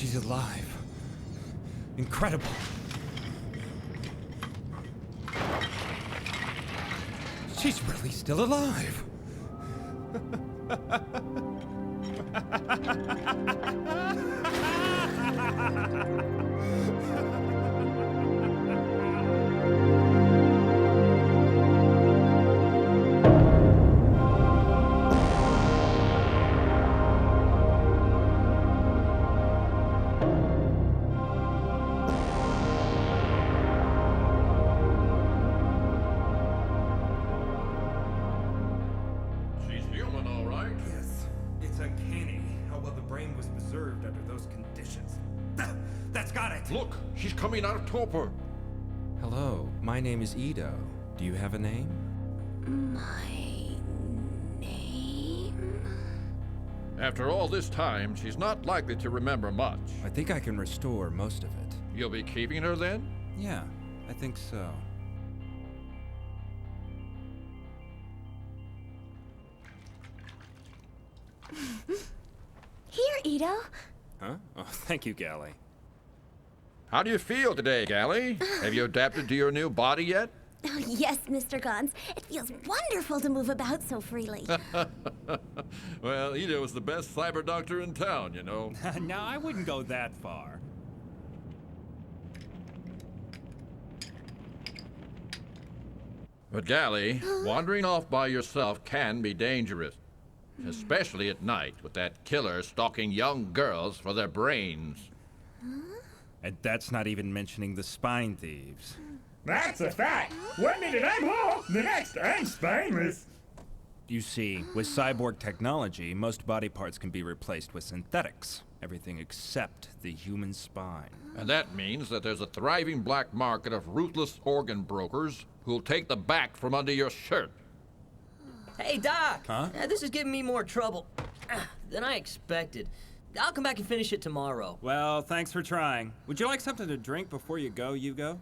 She's alive. Incredible. She's really still alive. She's human, all right. Yes, it's uncanny how well the brain was preserved under those conditions. That's got it! Look, she's coming out of torpor. Hello, my name is Ido. Do you have a name? My name? After all this time, she's not likely to remember much. I think I can restore most of it. You'll be keeping her then? Yeah, I think so. Here, Ido. Huh? Oh, thank you, Gally. How do you feel today, Gally? Have you adapted to your new body yet? Oh, yes, Mr. Gons. It feels wonderful to move about so freely. Well, Ido is the best cyber doctor in town, you know. No, I wouldn't go that far. But Gally, wandering off by yourself can be dangerous. Especially at night, with that killer stalking young girls for their brains. And that's not even mentioning the spine thieves. That's a fact. 1 minute I'm whole, the next I'm spineless. You see, with cyborg technology, most body parts can be replaced with synthetics. Everything except the human spine. And that means that there's a thriving black market of ruthless organ brokers who'll take the back from under your shirt. Hey, Doc! Huh? This is giving me more trouble than I expected. I'll come back and finish it tomorrow. Well, thanks for trying. Would you like something to drink before you go, Hugo?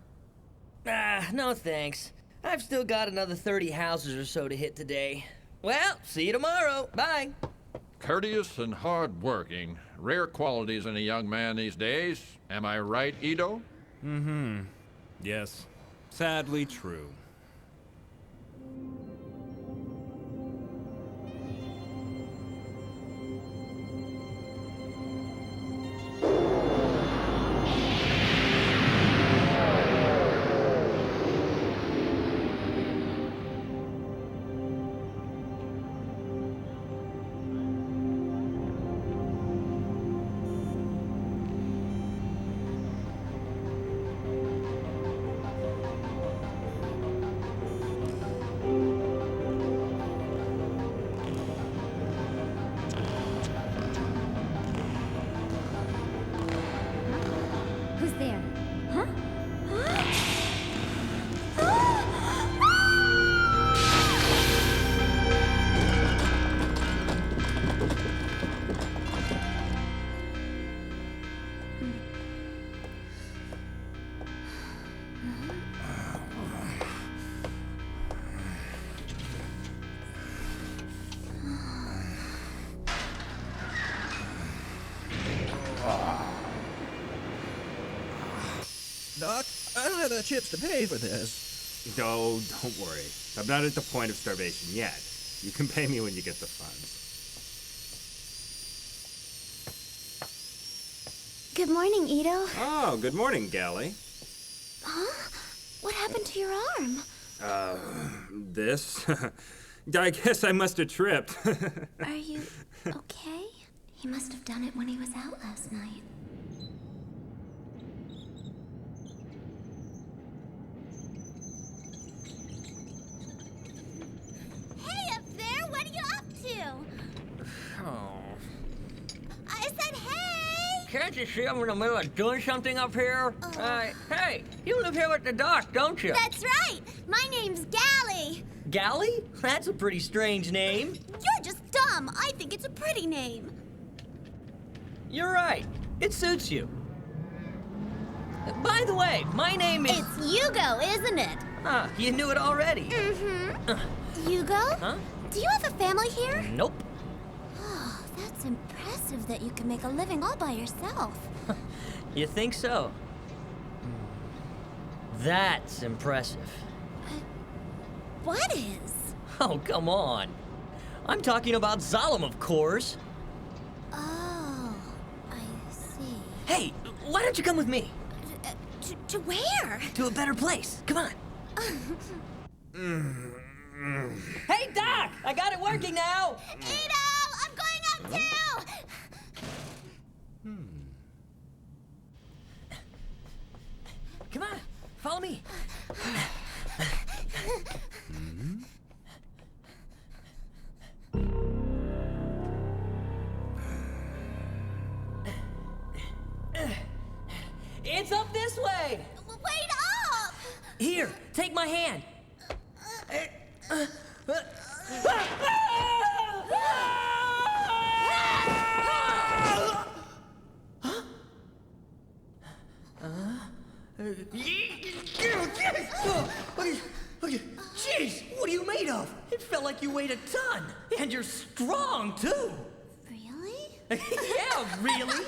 No thanks. I've still got another 30 houses or so to hit today. Well, see you tomorrow. Bye. Courteous and hard-working. Rare qualities in a young man these days. Am I right, Ido? Mm-hmm. Yes. Sadly true. Who's there? Huh? Doc, I don't have the chips to pay for this. No, don't worry. I'm not at the point of starvation yet. You can pay me when you get the funds. Good morning, Ido. Oh, good morning, Gally. Huh? What happened to your arm? This? I guess I must have tripped. Are you okay? He must have done it when he was out last night. Hey up there, what are you up to? Oh. I said hey! Can't you see I'm in the middle of doing something up here? Hey, you live here with the doc, don't you? That's right! My name's Gally! Gally? That's a pretty strange name. You're just dumb. I think it's a pretty name. You're right. It suits you. By the way, my name is... It's Hugo, isn't it? You knew it already. Mm-hmm. Hugo? Huh? Do you have a family here? Nope. Oh, That's impressive that you can make a living all by yourself. You think so? That's impressive. What is? Oh, come on. I'm talking about Zalem, of course. Oh, I see. Hey, why don't you come with me? To where? To a better place. Come on. Hey, Doc! I got it working now! Ito! I'm going out too! Come on, follow me. It's up this way! Wait up! Here, take my hand. Jeez, what are you made of? It felt like you weighed a ton. And you're strong, too. Really? Yeah, really?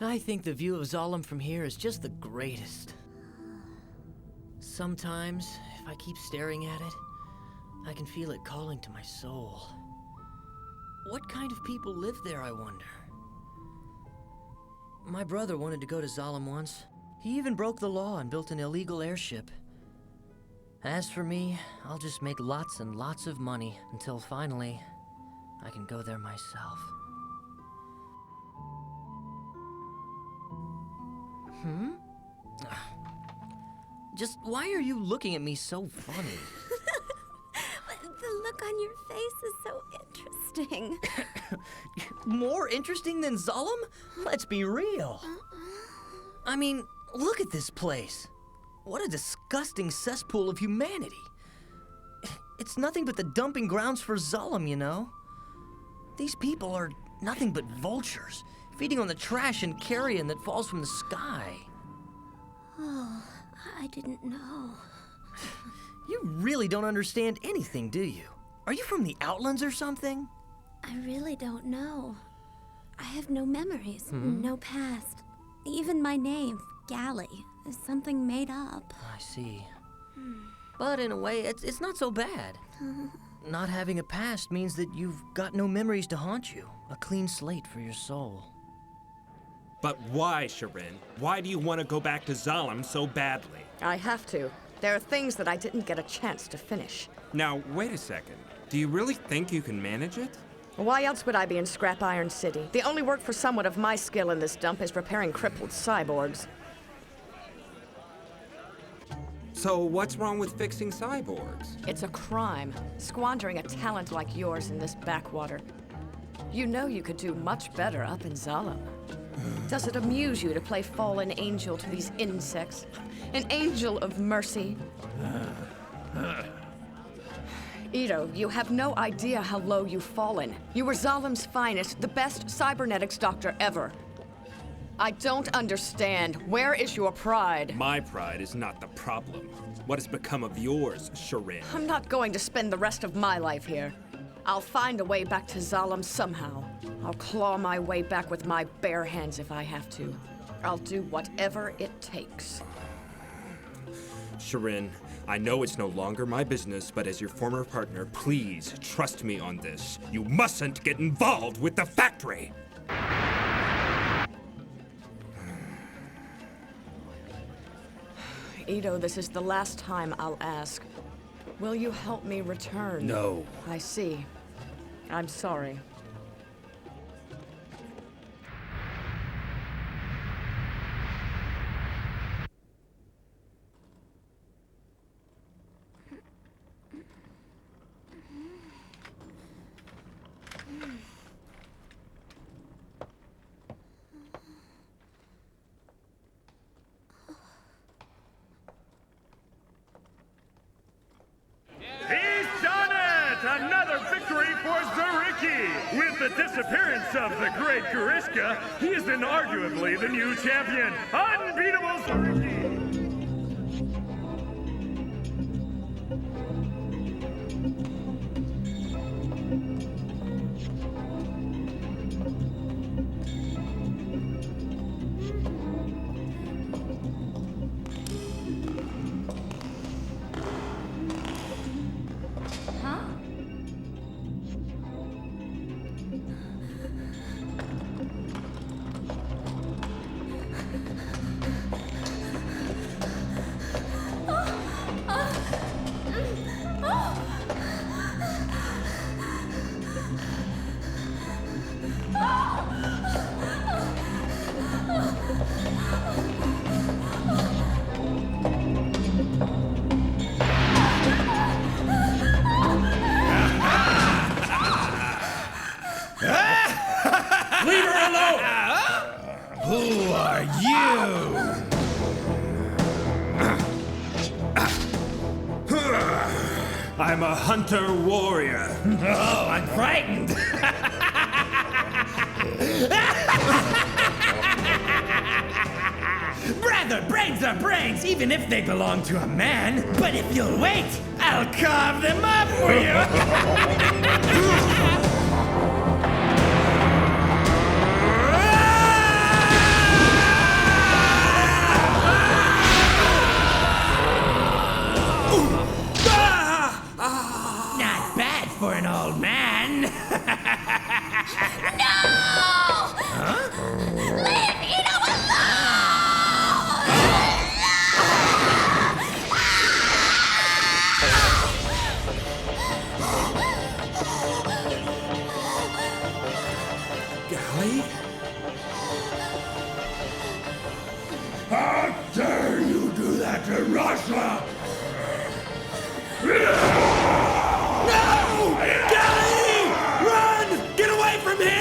I think the view of Zalem from here is just the greatest. Sometimes, if I keep staring at it, I can feel it calling to my soul. What kind of people live there, I wonder? My brother wanted to go to Zalem once. He even broke the law and built an illegal airship. As for me, I'll just make lots and lots of money until finally I can go there myself. Just why are you looking at me so funny? The look on your face is so interesting. More interesting than Zalem? Let's be real. I mean, look at this place. What a disgusting cesspool of humanity. It's nothing but the dumping grounds for Zalem, you know? These people are nothing but vultures, feeding on the trash and carrion that falls from the sky. Oh, I didn't know. You really don't understand anything, do you? Are you from the Outlands or something? I really don't know. I have no memories, no past. Even my name, Galley, is something made up. I see. But in a way, it's not so bad. Not having a past means that you've got no memories to haunt you. A clean slate for your soul. But why, Sharin? Why do you want to go back to Zalem so badly? I have to. There are things that I didn't get a chance to finish. Now, wait a second. Do you really think you can manage it? Why else would I be in Scrap Iron City? The only work for someone of my skill in this dump is repairing crippled cyborgs. So what's wrong with fixing cyborgs? It's a crime, squandering a talent like yours in this backwater. You know you could do much better up in Zalem. Does it amuse you to play fallen angel to these insects? An angel of mercy? Ito, you have no idea how low you've fallen. You were Zalem's finest, the best cybernetics doctor ever. I don't understand. Where is your pride? My pride is not the problem. What has become of yours, Sharin? I'm not going to spend the rest of my life here. I'll find a way back to Zalem somehow. I'll claw my way back with my bare hands if I have to. I'll do whatever it takes. Sharin, I know it's no longer my business, but as your former partner, please trust me on this. You mustn't get involved with the factory! Ito, this is the last time I'll ask. Will you help me return? No. I see. I'm sorry. He's done it! Another victory for Zariki! With the disappearance of the great Gariska, he is inarguably the new champion. Unbeatable Zariki! I'm a hunter warrior. Oh, I'm frightened. Brother, brains are brains, even if they belong to a man. But if you'll wait, I'll carve them up for you. Not bad for an old man. No! Leave Ito Gally? How dare you do that to Russia? No! Gally! Run! Get away from here!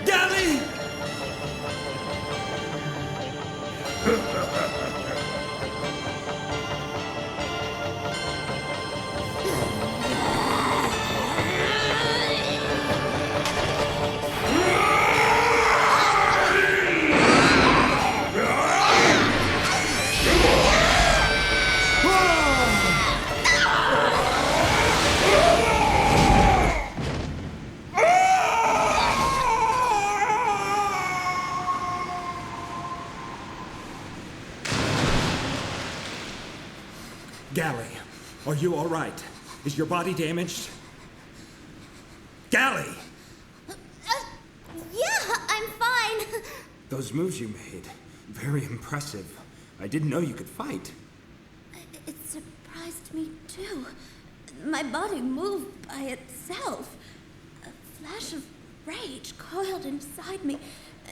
Gally! Gally, are you all right? Is your body damaged? Gally! Yeah, I'm fine. Those moves you made, very impressive. I didn't know you could fight. It surprised me too. My body moved by itself. A flash of rage coiled inside me,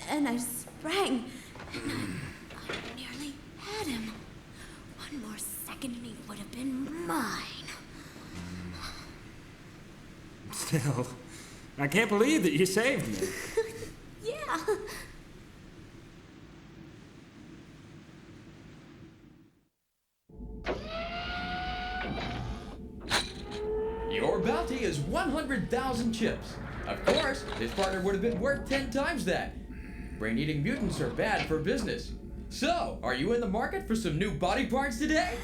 and I sprang, and I nearly had him. One more second and he would have been mine. Still, I can't believe that you saved me. Yeah. Your bounty is 100,000 chips. Of course, his partner would have been worth 10 times that. Brain-eating mutants are bad for business. So, are you in the market for some new body parts today?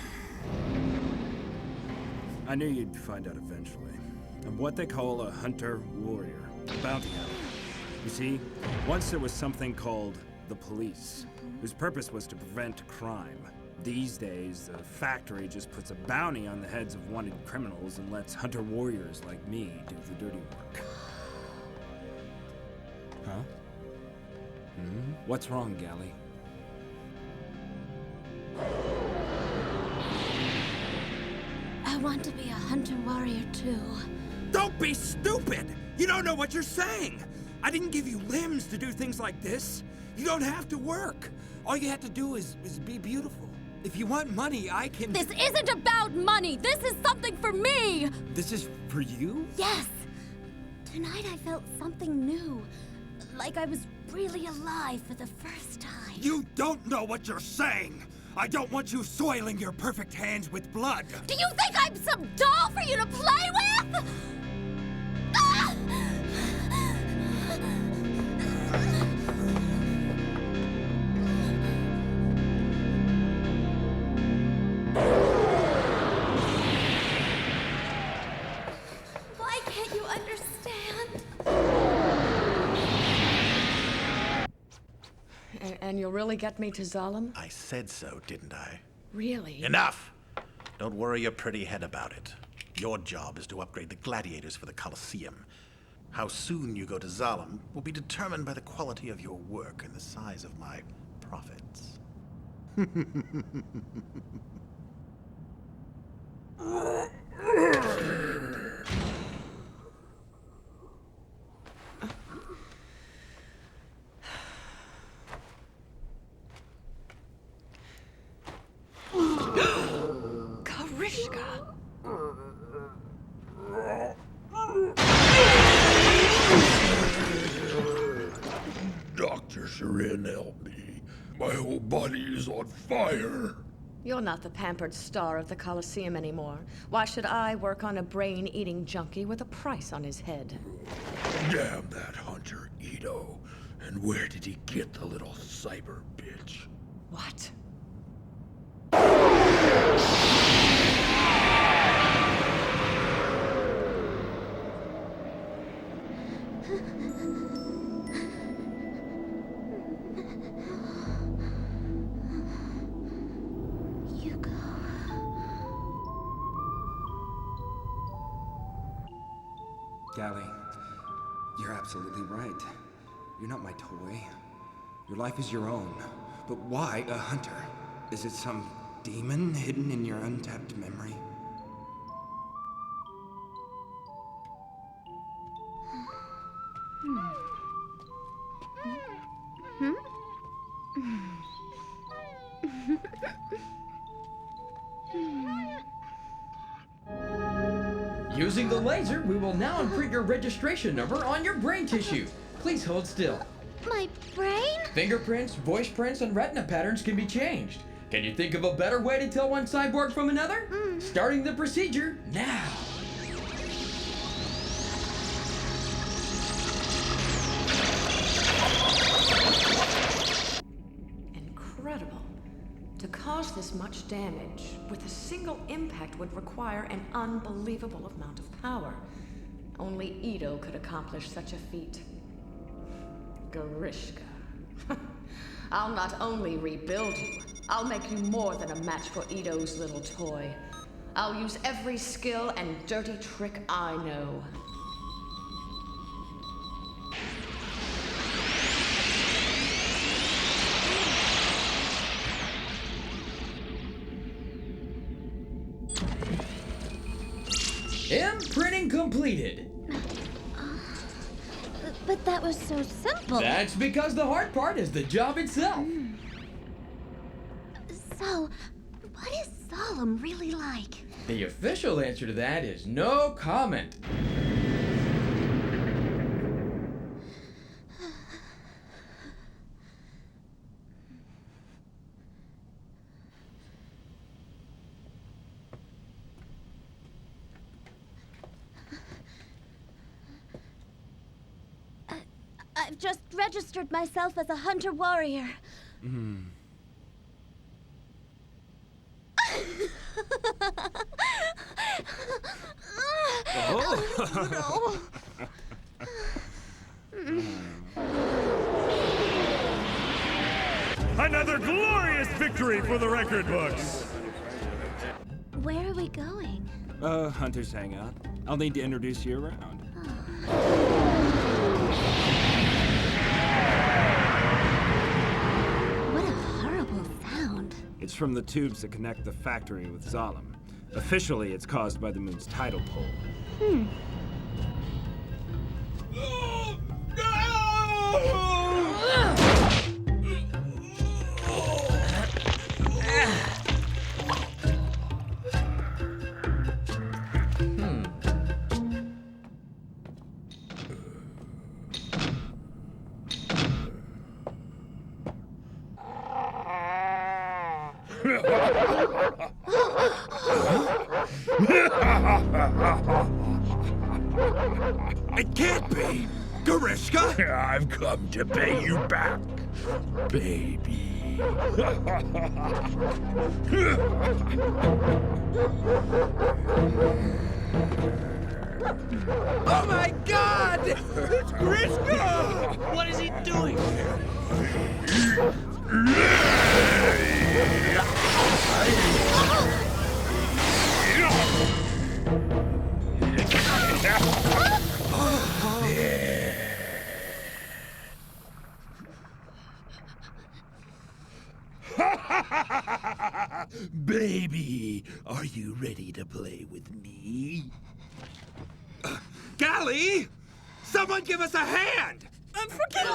I knew you'd find out eventually. I'm what they call a hunter warrior, a bounty hunter. You see, once there was something called the police, whose purpose was to prevent crime. These days, the factory just puts a bounty on the heads of wanted criminals and lets hunter warriors like me do the dirty work. Huh? What's wrong, Gally? I want to be a hunter warrior too. Don't be stupid! You don't know what you're saying! I didn't give you limbs to do things like this. You don't have to work. All you have to do is be beautiful. If you want money, I can... This isn't about money! This is something for me! This is for you? Yes! Tonight I felt something new. Like I was really alive for the first time. You don't know what you're saying! I don't want you soiling your perfect hands with blood! Do you think I'm some doll for you to play with? Ah! Why can't you understand? And you'll really get me to Zalem? I said so, didn't I? Really? Enough! Don't worry your pretty head about it. Your job is to upgrade the gladiators for the Colosseum. How soon you go to Zalem will be determined by the quality of your work and the size of my profits. Karishka! Come in, help me. My whole body is on fire. You're not the pampered star of the Colosseum anymore. Why should I work on a brain-eating junkie with a price on his head? Damn that hunter, Ito. And where did he get the little cyber bitch? What? Callie, you're absolutely right. You're not my toy. Your life is your own. But why a hunter? Is it some demon hidden in your untapped memory? Using the laser, we will now imprint your registration number on your brain tissue. Please hold still. My brain? Fingerprints, voice prints, and retina patterns can be changed. Can you think of a better way to tell one cyborg from another? Starting the procedure now. Incredible. To cause this much damage with a single impact would require an unbelievable amount of power. Only Ito could accomplish such a feat. Grishka. I'll not only rebuild you, I'll make you more than a match for Ito's little toy. I'll use every skill and dirty trick I know. Imprinting completed. But that was so simple. That's because the hard part is the job itself. So, what is Solemn really like? The official answer to that is no comment. I've just registered myself as a hunter warrior. Another glorious victory for the record books. Where are we going? Hunter's Hangout. I'll need to introduce you around. What a horrible sound. It's from the tubes that connect the factory with Zalem. Officially, it's caused by the moon's tidal pole. It can't be! Grishka! I've come to pay you back, baby. Oh my god! It's Grishka! What is he doing? Baby, are you ready to play with me? Golly! Someone give us a hand! Forget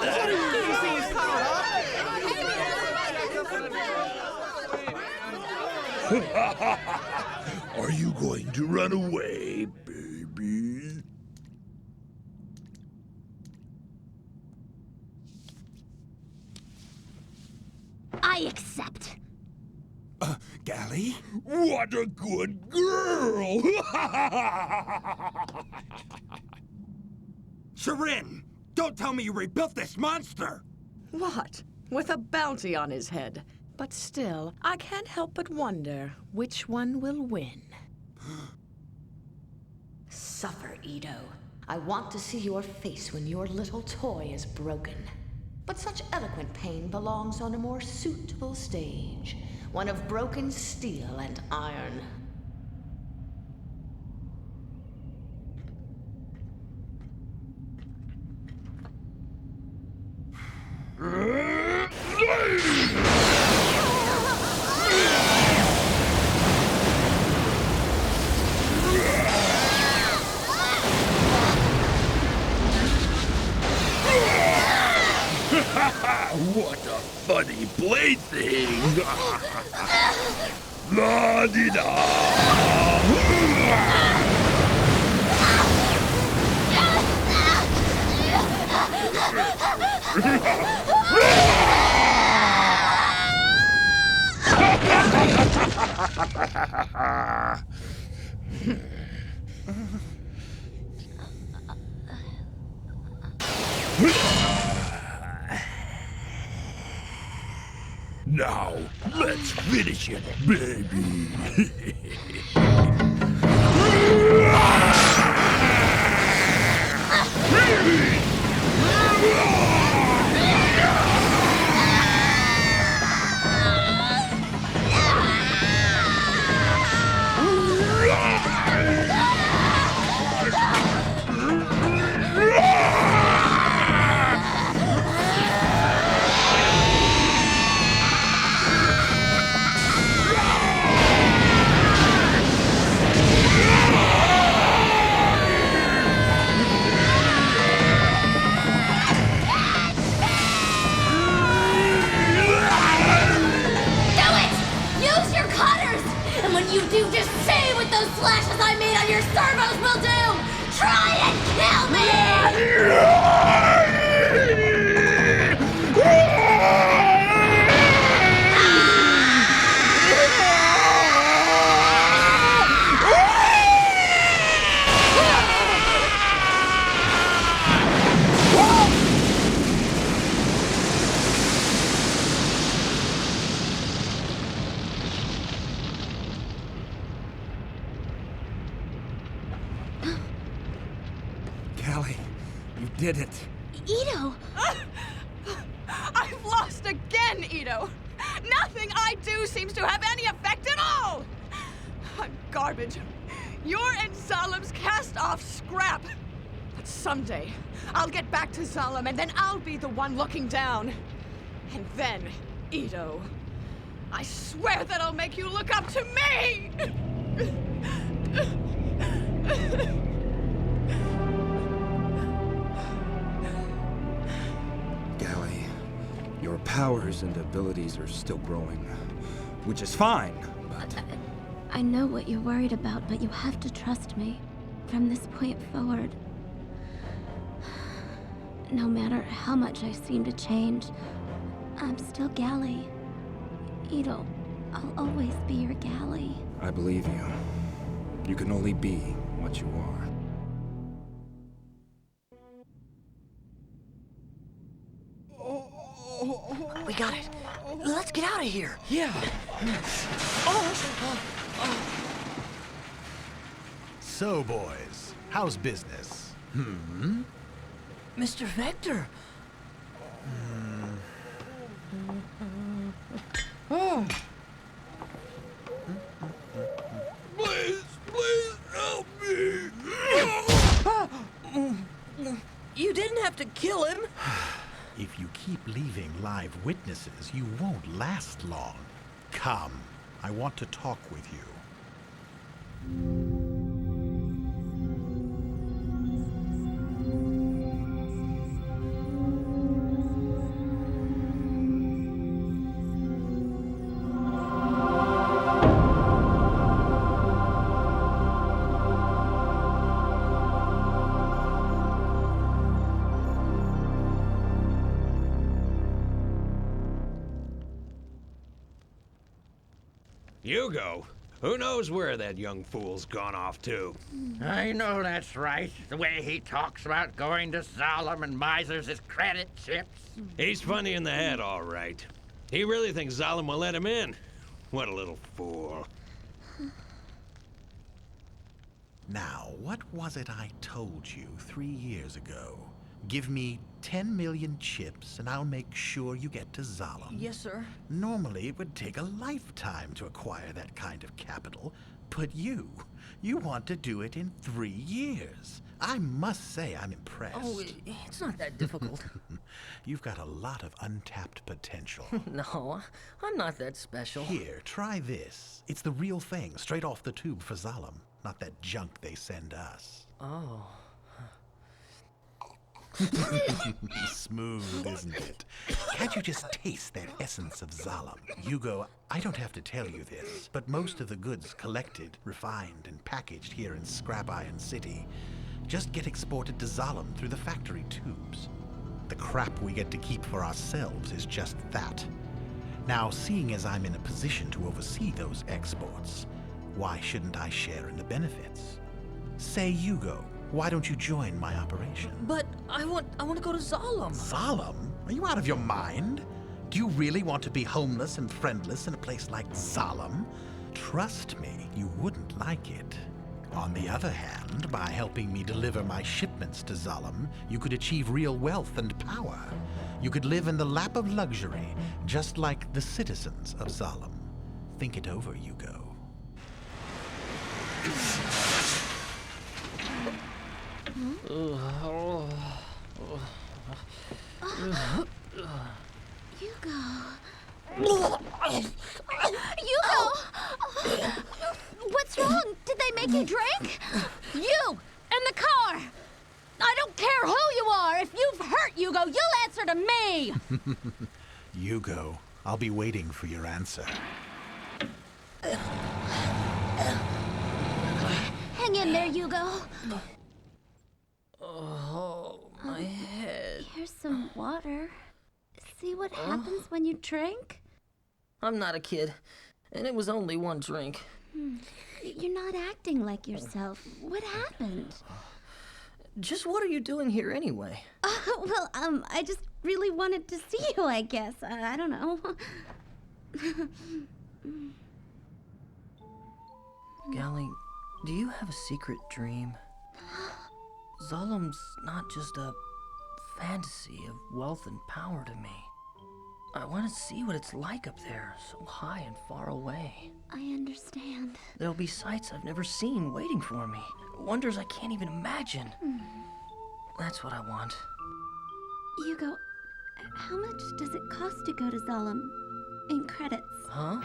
Are you going to run away, baby? accept. Gally? What a good girl! Sharin! Don't tell me you rebuilt this monster! What? With a bounty on his head. But still, I can't help but wonder which one will win. Suffer, Edo. I want to see your face when your little toy is broken. But such eloquent pain belongs on a more suitable stage. One of broken steel and iron. What a funny plaything! La-di-da! Now, let's finish it, baby. You do just say what those slashes I made on your servos will do! Try and kill Callie, you did it. Edo! I've lost again, Edo! Nothing I do seems to have any effect at all! I'm garbage. You're in Zalem's cast-off scrap. But someday, I'll get back to Zalem, and then I'll be the one looking down. And then, Edo, I swear that I'll make you look up to me! Gally, your powers and abilities are still growing, which is fine, but... I know what you're worried about, but you have to trust me. From this point forward, no matter how much I seem to change, I'm still Gally. Edo, I'll always be your Gally. I believe you. You can only be what you are. We got it. Let's get out of here. Yeah. So, boys, how's business? Mr. Vector. Please, please help me! You didn't have to kill him. If you keep leaving live witnesses, you won't last long. Come, I want to talk with you. Hugo? Who knows where that young fool's gone off to? I know that's right. The way he talks about going to Solemn and misers his credit chips. He's funny in the head, all right. He really thinks Zalem will let him in. What a little fool. Now, what was it I told you 3 years ago? Give me 10 million chips and I'll make sure you get to Zalem. Yes, sir. Normally, it would take a lifetime to acquire that kind of capital, but you want to do it in 3 years. I must say I'm impressed. Oh, it's not that difficult. You've got a lot of untapped potential. No, I'm not that special. Here, try this. It's the real thing, straight off the tube for Zalem, not that junk they send us. Oh. Smooth, isn't it? Can't you just taste that essence of Zalem? Hugo, I don't have to tell you this, but most of the goods collected, refined, and packaged here in Scrap Iron City just get exported to Zalem through the factory tubes. The crap we get to keep for ourselves is just that. Now, seeing as I'm in a position to oversee those exports, why shouldn't I share in the benefits? Say, Hugo, why don't you join my operation? But I want to go to Zalem. Zalem? Are you out of your mind? Do you really want to be homeless and friendless in a place like Zalem? Trust me, you wouldn't like it. On the other hand, by helping me deliver my shipments to Zalem, you could achieve real wealth and power. You could live in the lap of luxury, just like the citizens of Zalem. Think it over, Hugo. Hugo! What's wrong? Did they make you drink? You! In the car! I don't care who you are! If you've hurt Hugo, you'll answer to me! Hugo, I'll be waiting for your answer. Hang in there, Hugo. Oh, my head. Here's some water. See what happens when you drink? I'm not a kid, and it was only one drink. You're not acting like yourself. What happened? Just what are you doing here anyway? Well, I just really wanted to see you, I guess. I don't know. Gally, do you have a secret dream? Zalem's not just a fantasy of wealth and power to me. I want to see what it's like up there, so high and far away. I understand. There'll be sights I've never seen waiting for me. Wonders I can't even imagine. That's what I want. Hugo, how much does it cost to go to Zalem in credits? Huh?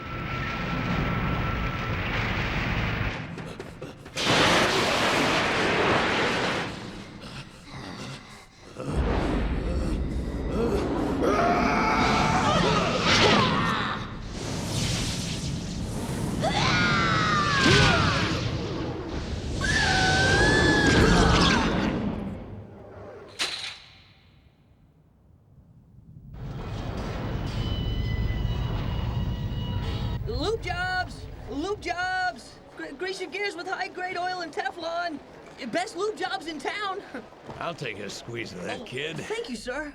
Lube jobs! Grease your gears with high-grade oil and Teflon. Best lube jobs in town. I'll take a squeeze of that, kid. Thank you, sir.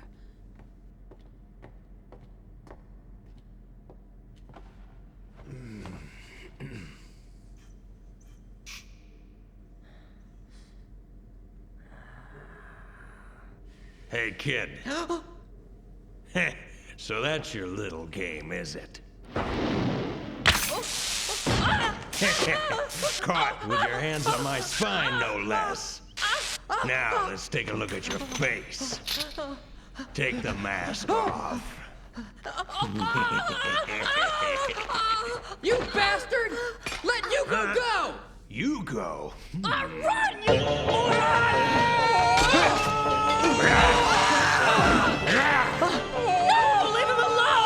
Hey, kid. So that's your little game, is it? Caught with your hands on my spine, no less. Now, let's take a look at your face. Take the mask off. You bastard! Let Hugo go! You go? Run, you... No! Leave him alone!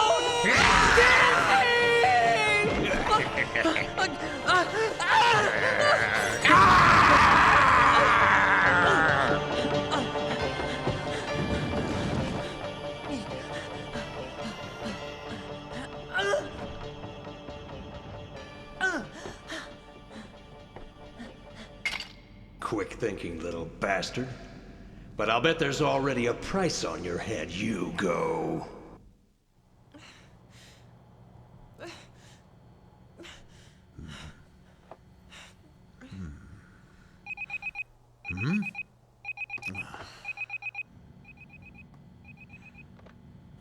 quick-thinking little bastard. But I'll bet there's already a price on your head, Hugo.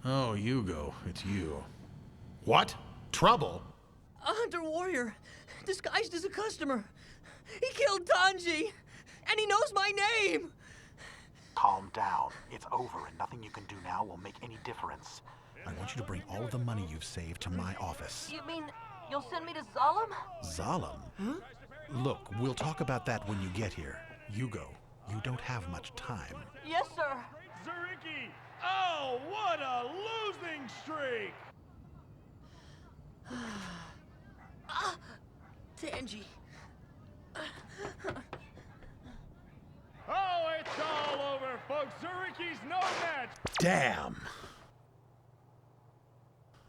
Oh, Hugo, it's you. What? Trouble? A hunter warrior, disguised as a customer. He killed Tanji, and he knows my name. Calm down. It's over, and nothing you can do now will make any difference. I want you to bring all of the money you've saved to my office. You mean you'll send me to Zalem? Zalem? Huh? Look, we'll talk about that when you get here. Hugo, you don't have much time. Yes, sir. Zariki! Oh, what a losing streak! Tanji. Oh, it's all over, folks. Zuriki's no match. Damn!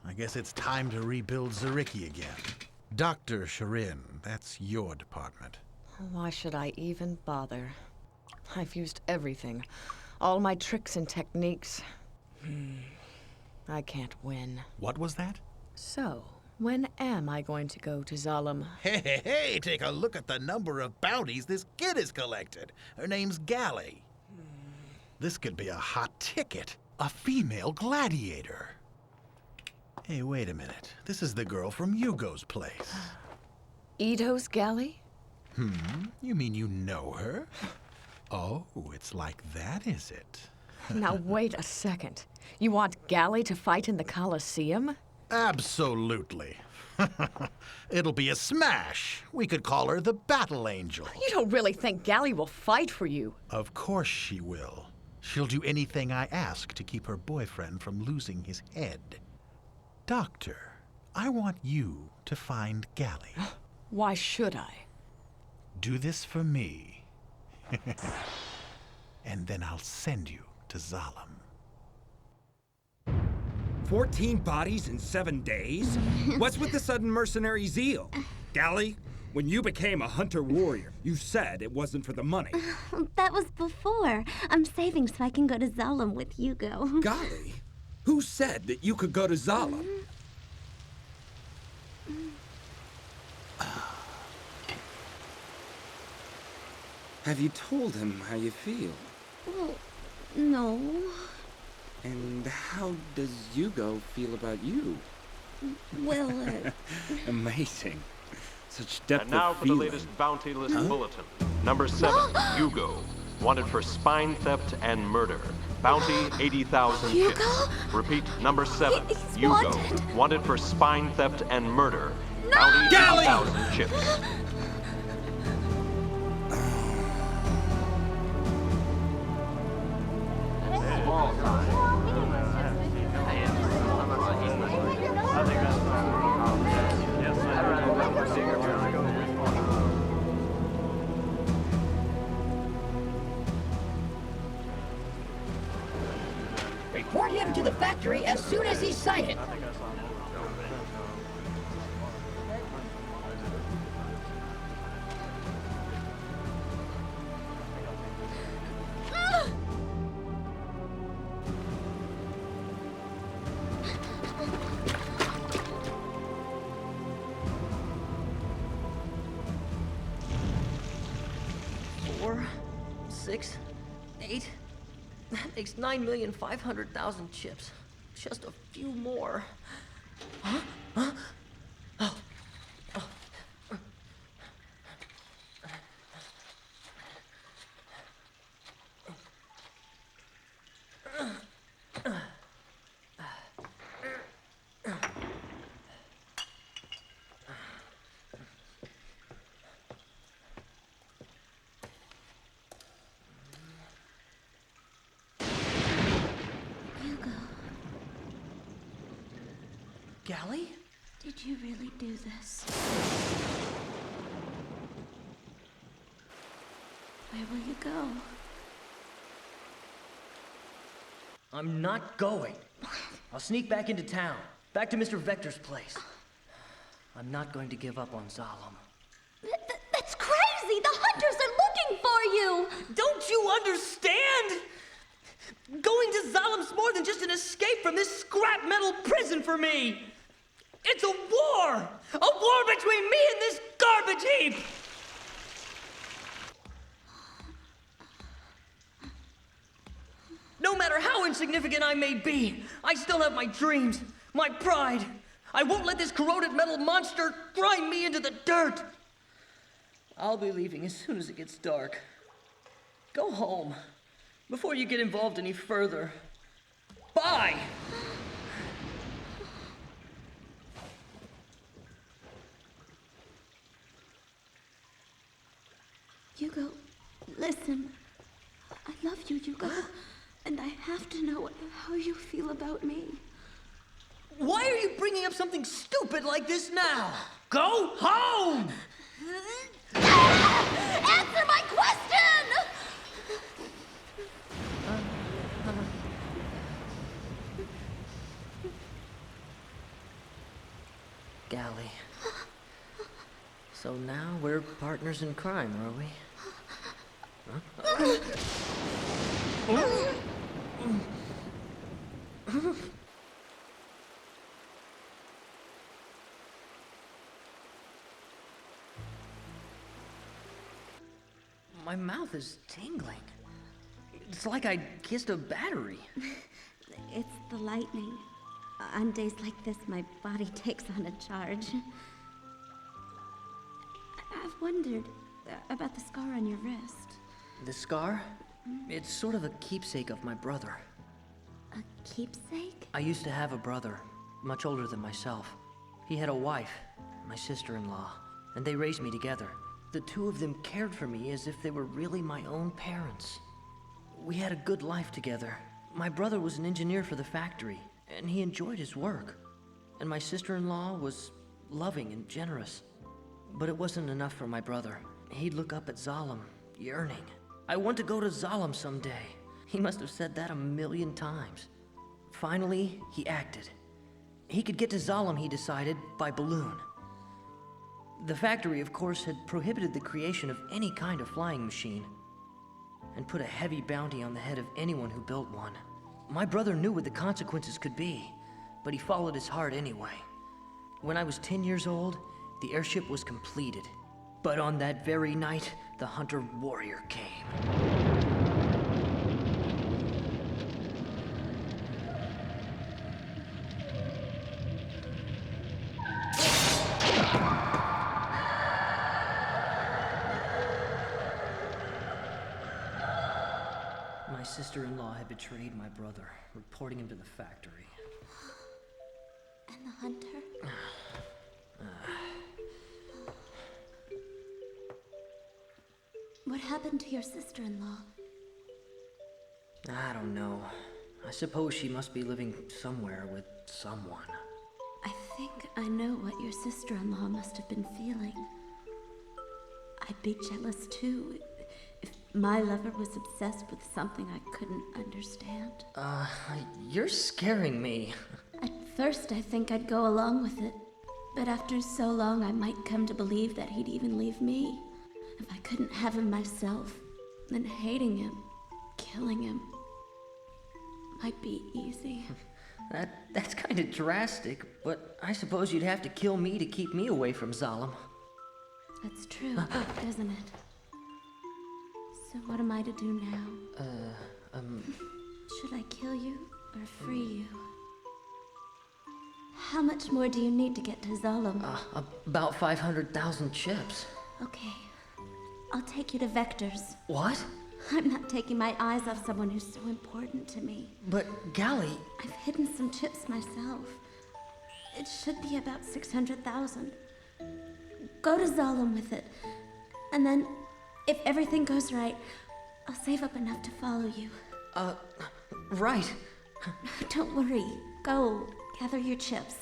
I guess it's time to rebuild Zariki again. Dr. Sharin, that's your department. Why should I even bother? I've used everything. All my tricks and techniques. I can't win. What was that? So, when am I going to go to Zalem? Hey, take a look at the number of bounties this kid has collected. Her name's Gally. This could be a hot ticket. A female gladiator. Hey, wait a minute. This is the girl from Hugo's place. Ito's Galley? You mean you know her? Oh, it's like that, is it? Now wait a second. You want Galley to fight in the Colosseum? Absolutely. It'll be a smash. We could call her the Battle Angel. You don't really think Galley will fight for you? Of course she will. She'll do anything I ask to keep her boyfriend from losing his head. Doctor, I want you to find Galley. Why should I? Do this for me. And then I'll send you to Zalem. 14 bodies in 7 days? What's with the sudden mercenary zeal? Gally, when you became a hunter warrior, you said it wasn't for the money. That was before. I'm saving so I can go to Zalem with Hugo. Golly, who said that you could go to Zalem? Have you told him how you feel? Well, no. And how does Hugo feel about you? Well, Amazing. Such depth And now of for the feeling. latest bounty list bulletin. Number 7, Hugo. Wanted for spine theft and murder. Bounty 80,000 chips. Repeat, number 7, He's Hugo. wanted. Wanted for spine theft and murder. No! Bounty Gally! 80,000 chips. Report him to the factory as soon as he's sighted. Four, 6, 8. That makes 9,500,000 chips. Just a few more. Huh? Huh? Oh. Oh. Hugo, Gally? did you really do this? Where will you go? I'm not going. I'll sneak back into town. Back to Mr. Vector's place. I'm not going to give up on Zalem. That's crazy! The hunters are looking for you! Don't you understand? Going to Zalom's more than just an escape from this scrap metal prison for me. It's a war! A war between me and this garbage heap! No matter how insignificant I may be, I still have my dreams, my pride. I won't let this corroded metal monster grind me into the dirt. I'll be leaving as soon as it gets dark. Go home before you get involved any further. Bye! Hugo, listen. I love you, Hugo. And I have to know how you feel about me. Why are you bringing up something stupid like this now? Go home! Answer my question! Gally. So now we're partners in crime, are we? Huh? My mouth is tingling. It's like I kissed a battery. It's the lightning. On days like this, my body takes on a charge. I've wondered about the scar on your wrist. The scar? It's sort of a keepsake of my brother. A keepsake? I used to have a brother, much older than myself. He had a wife, my sister-in-law, and they raised me together. The two of them cared for me as if they were really my own parents. We had a good life together. My brother was an engineer for the factory, and he enjoyed his work. And my sister-in-law was loving and generous. But it wasn't enough for my brother. He'd look up at Zalom, yearning. I want to go to Zalom someday. He must have said that 1,000,000 times. Finally, he acted. He could get to Zalom, he decided, by balloon. The factory, of course, had prohibited the creation of any kind of flying machine, and put a heavy bounty on the head of anyone who built one. My brother knew what the consequences could be, but he followed his heart anyway. When I was 10 years old, the airship was completed. But on that very night, the hunter-warrior came. My sister-in-law had betrayed my brother, reporting him to the factory. And the hunter? What happened to your sister-in-law? I don't know. I suppose she must be living somewhere with someone. I think I know what your sister-in-law must have been feeling. I'd be jealous too if my lover was obsessed with something I couldn't understand. You're scaring me. At first I think I'd go along with it, but after so long I might come to believe that he'd even leave me. If I couldn't have him myself, then hating him, killing him, might be easy. That's kind of drastic, but I suppose you'd have to kill me to keep me away from Zalom. That's true, isn't it? So what am I to do now? Should I kill you or free you? How much more do you need to get to Zalom? About 500,000 chips. Okay. I'll take you to Vector's. What? I'm not taking my eyes off someone who's so important to me. But, Gally... I've hidden some chips myself. It should be about 600,000. Go to Zalom with it. And then, if everything goes right, I'll save up enough to follow you. Right. Don't worry. Go, gather your chips.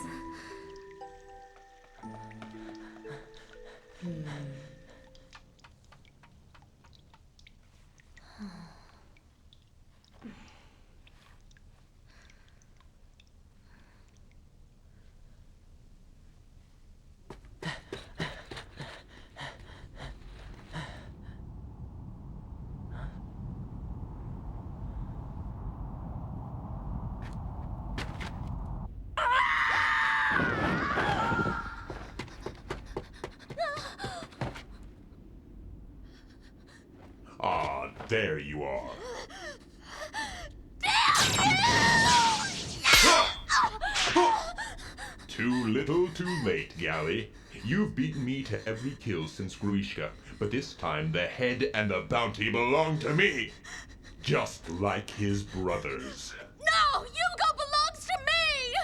There you are. Too little, too late, Galley. You've beaten me to every kill since Grishka, but this time the head and the bounty belong to me. Just like his brothers. No! Hugo belongs to me!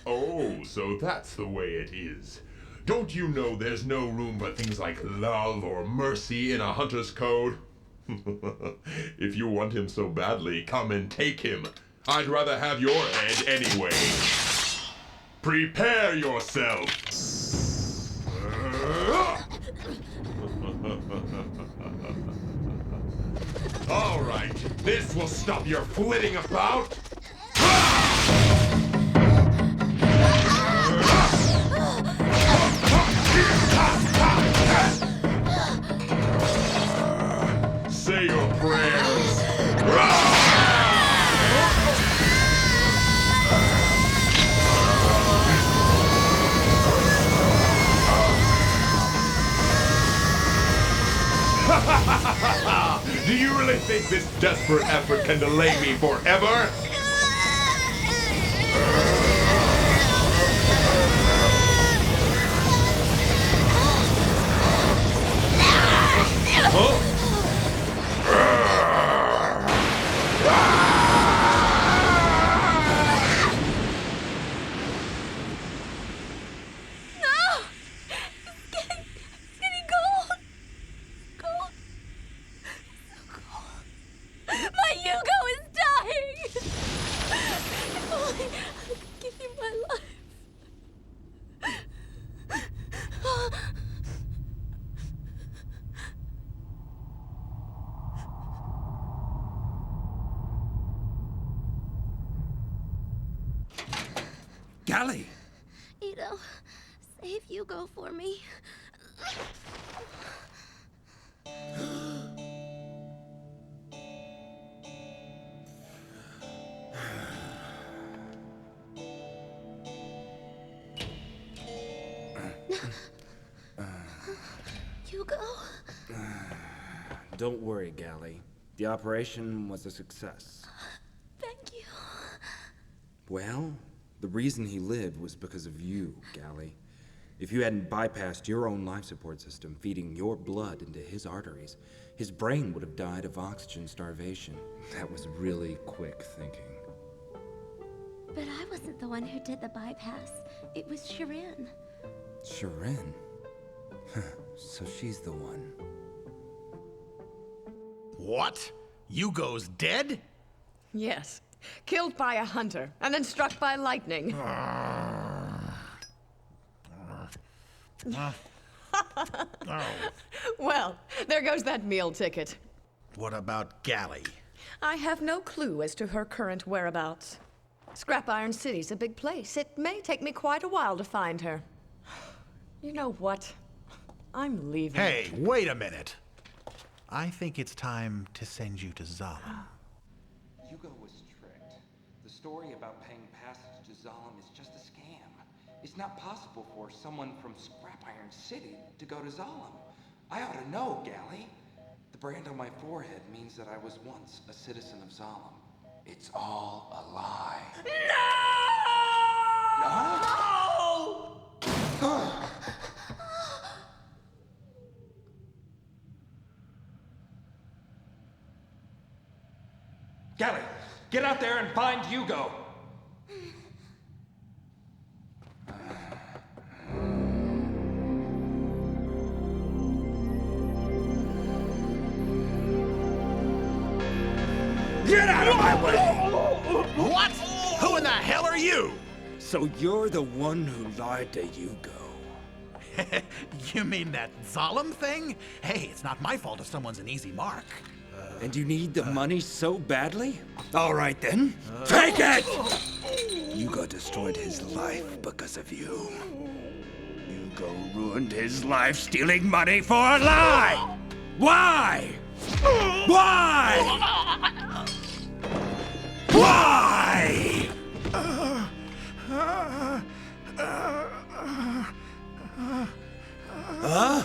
Oh, so that's the way it is. Don't you know there's no room for things like love or mercy in a hunter's code? If you want him so badly, come and take him. I'd rather have your head anyway. Prepare yourself! All right, this will stop your flitting about. Say your prayers. Do you really think this desperate effort can delay me forever? Huh? Galley! Ito, save Hugo for me. Hugo? Don't worry, Galley. The operation was a success. Thank you. Well, the reason he lived was because of you, Galley. If you hadn't bypassed your own life support system, feeding your blood into his arteries, his brain would have died of oxygen starvation. That was really quick thinking. But I wasn't the one who did the bypass. It was Shirin. Shirin? So she's the one. What? Hugo's dead? Yes. Killed by a hunter, and then struck by lightning. Well, there goes that meal ticket. What about Galley? I have no clue as to her current whereabouts. Scrap Iron City's a big place. It may take me quite a while to find her. You know what? I'm leaving. Hey, wait a minute. I think it's time to send you to Zalem. Hugo was tricked. The story about paying passage to Zalem is just a scam. It's not possible for someone from Scrap Iron City to go to Zalem. I ought to know, Galley. The brand on my forehead means that I was once a citizen of Zalem. It's all a lie. No! Galley, get out there and find Hugo! Get out of my way! What? Who in the hell are you? So you're the one who lied to Hugo. You mean that Zalem thing? Hey, it's not my fault if someone's an easy mark. And you need the money so badly? All right then, take it! Hugo destroyed his life because of you. Hugo ruined his life stealing money for a lie! Why? Why? Why? Huh?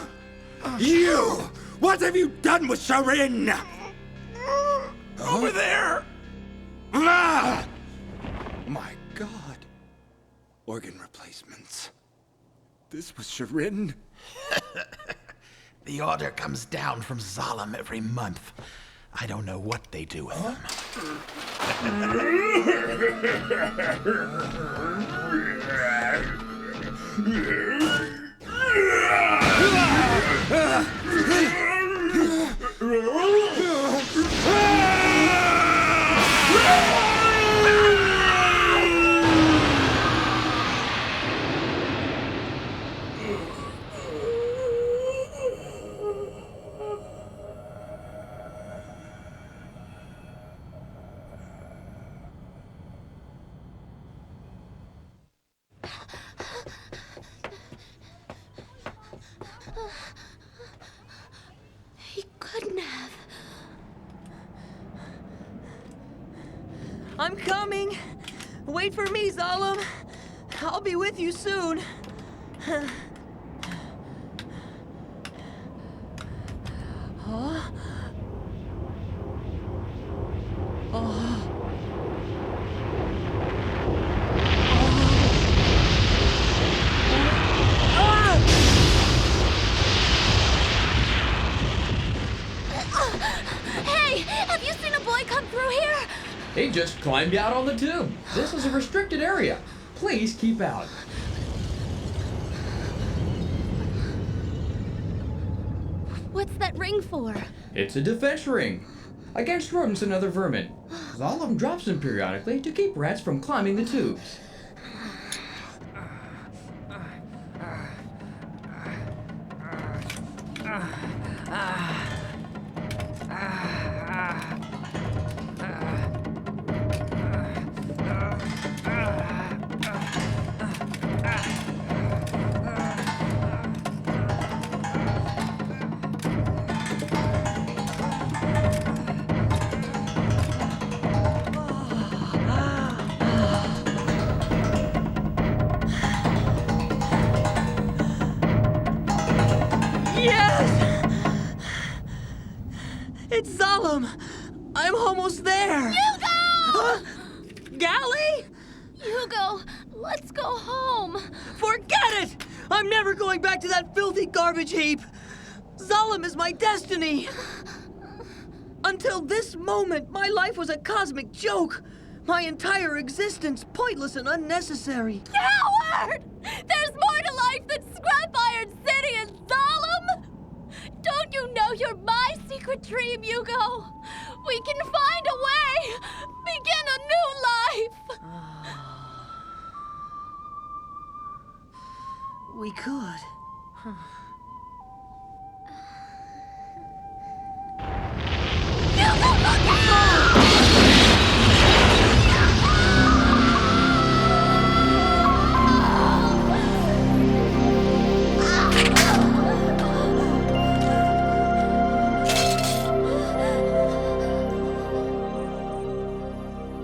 You! What have you done with Shirin? advertisements. This was Sharin? The order comes down from Zalem every month. I don't know what they do with them. He couldn't have. I'm coming. Wait for me, Zalem. I'll be with you soon. Huh? Oh. Hey, have you seen a boy come through here? He just climbed out on the tube. This is a restricted area. Please keep out. What's that ring for? It's a defense ring. Against rodents and other vermin. Zalem drops them periodically to keep rats from climbing the tubes. Yes! It's Zalem! I'm almost there! Hugo! Gally? Hugo, let's go home. Forget it! I'm never going back to that filthy garbage heap! Zalem is my destiny! Until this moment, my life was a cosmic joke! My entire existence pointless and unnecessary! Coward! There's more to life than Scrap Iron City and Zalem! Don't you know you're my secret dream, Hugo? We can find a way! Begin a new life! We could. Hugo, look out!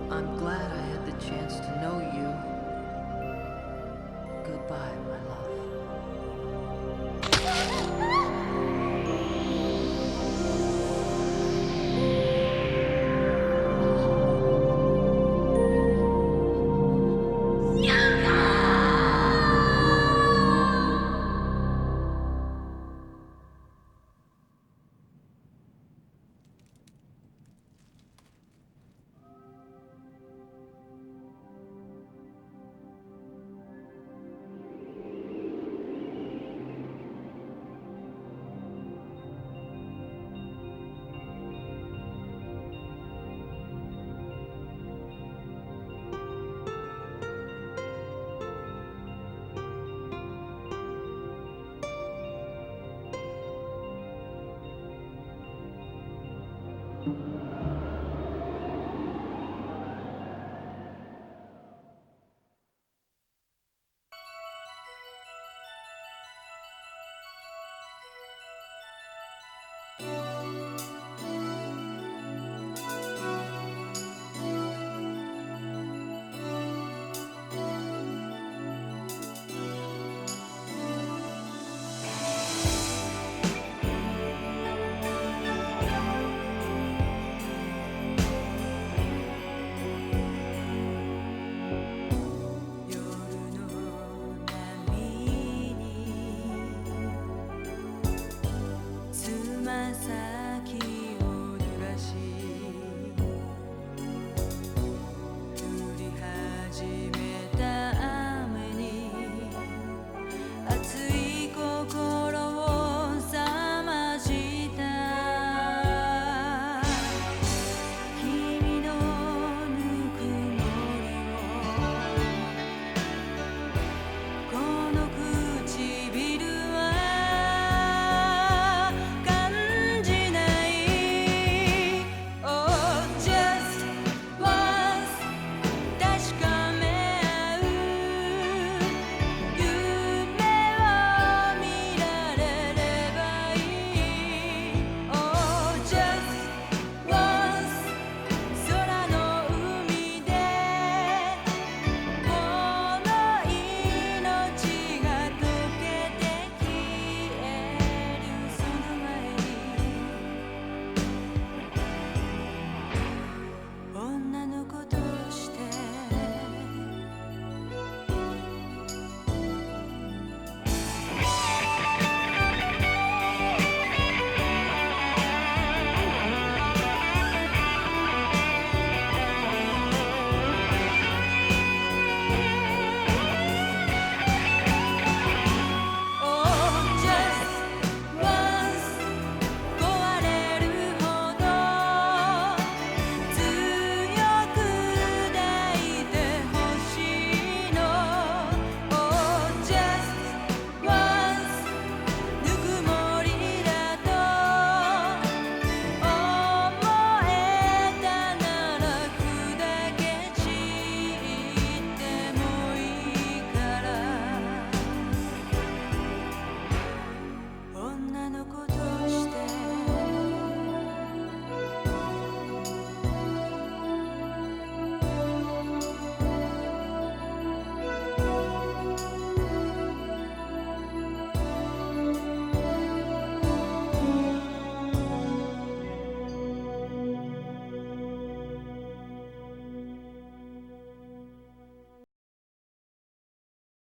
I'm glad I had the chance to know you. Goodbye,